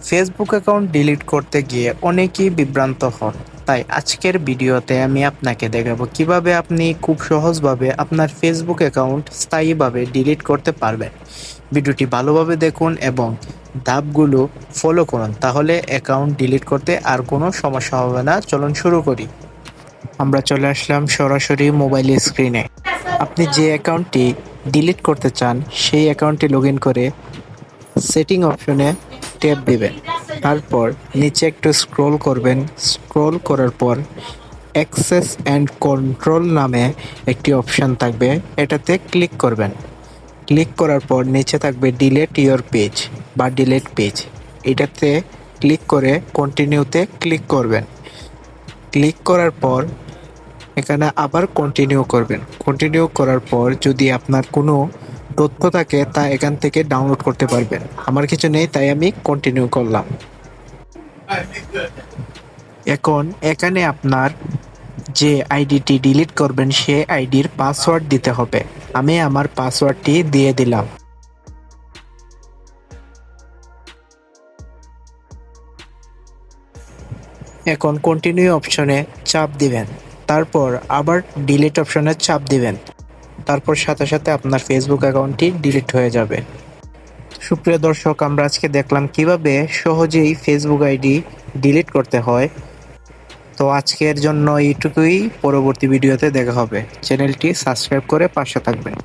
Facebook account delete করতে গিয়ে অনেকেই বিভ্রান্ত হন। তাই আজকের ভিডিওতে আমি আপনাকে দেখাবো কিভাবে আপনি খুব সহজভাবে আপনার ফেসবুক অ্যাকাউন্ট স্থায়ীভাবে ডিলিট করতে পারবেন। ভিডিওটি ভালোভাবে দেখুন এবং ধাপগুলো ফলো করুন, তাহলে অ্যাকাউন্ট ডিলিট করতে আর কোনো সমস্যা হবে না। চলুন শুরু করি। আমরা চলে আসলাম সরাসরি মোবাইল স্ক্রিনে। আপনি যে অ্যাকাউন্টটি ডিলিট করতে চান সেই অ্যাকাউন্টটি লগ ইন করে সেটিং অপশনে ট্যাপ দিবেন। তারপর নিচে একটু স্ক্রল করবেন। স্ক্রল করার পর অ্যাক্সেস অ্যান্ড কন্ট্রোল নামে একটি অপশন থাকবে, এটাতে ক্লিক করবেন। ক্লিক করার পর নিচে থাকবে ডিলেট ইওর পেজ বা ডিলেট পেজ, এটাতে ক্লিক করে কন্টিনিউতে ক্লিক করবেন। ক্লিক করার পর এখানে আবার কন্টিনিউ করবেন। কন্টিনিউ করার পর যদি আপনার কোনো তথ্য থাকে তা এখান থেকে ডাউনলোড করতে পারবেন। আমার কিছু নেই তাই আমি কন্টিনিউ করলাম। এখন এখানে আপনার যে আইডিটি ডিলিট করবেন সে আইডির পাসওয়ার্ড দিতে হবে। আমি আমার পাসওয়ার্ডটি দিয়ে দিলাম। এখন কন্টিনিউ অপশনে চাপ দিবেন। তারপর আবার ডিলিট অপশনে চাপ দিবেন। তারপর সাথে সাথে আপনার ফেসবুক অ্যাকাউন্টটি ডিলিট হয়ে যাবে। সুপ্রিয় দর্শক, আমরা আজকে দেখলাম কিভাবে সহজেই ফেসবুক আইডি ডিলিট করতে হয়। তো আজকের জন্য এইটুকুই, পরবর্তী ভিডিওতে দেখা হবে। চ্যানেলটি সাবস্ক্রাইব করে পাশে থাকবেন।